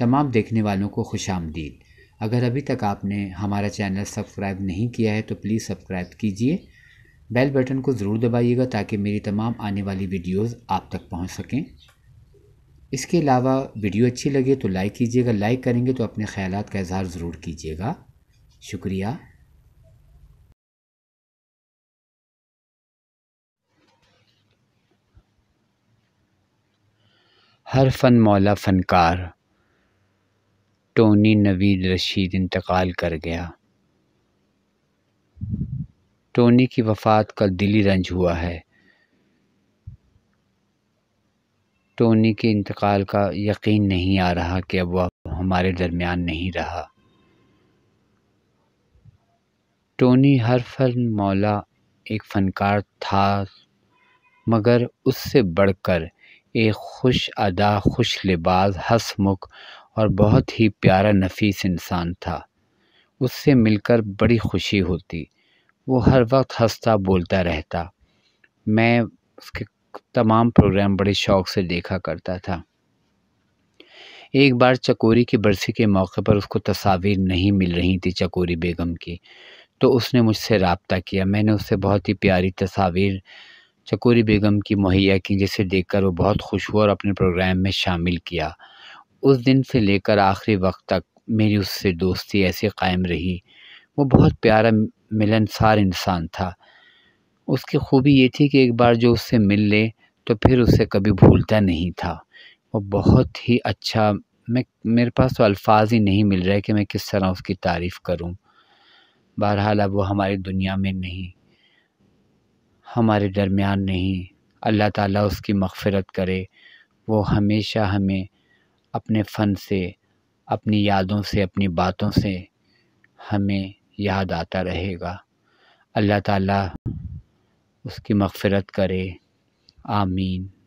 تمام دیکھنے والوں کو خوش آمدید۔ اگر ابھی تک آپ نے ہمارا چینل سبسکرائب نہیں کیا ہے تو پلیز سبسکرائب کیجئے، بیل بٹن کو ضرور دبائیے گا تاکہ میری تمام آنے والی ویڈیوز آپ تک پہنچ سکیں۔ اس کے علاوہ ویڈیو اچھی لگے تو لائک کیجئے گا، لائک کریں گے تو اپنے خیالات کا اظہار ضرور کیجئے گا۔ شکریہ۔ ہر فن مولا فنکار ٹونی نوید رشید انتقال کر گیا۔ ٹونی کی وفات کا دلی رنج ہوا ہے۔ ٹونی کے انتقال کا یقین نہیں آ رہا کہ اب وہ ہمارے درمیان نہیں رہا۔ ٹونی ہر فن مولا ایک فنکار تھا، مگر اس سے بڑھ کر ایک خوش ادا، خوش لباس، ہنس مکھ اور بہت ہی پیارا نفیس انسان تھا۔ اس سے مل کر بڑی خوشی ہوتی۔ وہ ہر وقت ہنستا بولتا رہتا۔ میں اس کے تمام پروگرام بڑے شوق سے دیکھا کرتا تھا۔ ایک بار چکوری کی برسی کے موقع پر اس کو تصاویر نہیں مل رہی تھی چکوری بیگم کی، تو اس نے مجھ سے رابطہ کیا۔ میں نے اس سے بہت ہی پیاری تصاویر چکوری بیگم کی مہیا کی، جسے دیکھ کر وہ بہت خوش ہوا اور اپنے پروگرام میں شامل کیا۔ اس دن سے لے کر آخری وقت تک میری اس سے دوستی ایسے قائم رہی۔ وہ بہت پیارا ملنسار انسان تھا۔ اس کی خوبی یہ تھی کہ ایک بار جو اس سے مل لے تو پھر اسے کبھی بھولتا نہیں تھا۔ وہ بہت ہی اچھا، میرے پاس تو الفاظ ہی نہیں مل رہے کہ میں کس طرح اس کی تعریف کروں۔ بہرحال اب وہ ہماری دنیا میں نہیں، ہمارے درمیان نہیں۔ اللہ تعالیٰ اس کی مغفرت کرے۔ وہ ہمیشہ ہمیں اپنے فن سے، اپنی یادوں سے، اپنی باتوں سے ہمیں یاد آتا رہے گا۔ اللہ تعالیٰ اس کی مغفرت کرے، آمین۔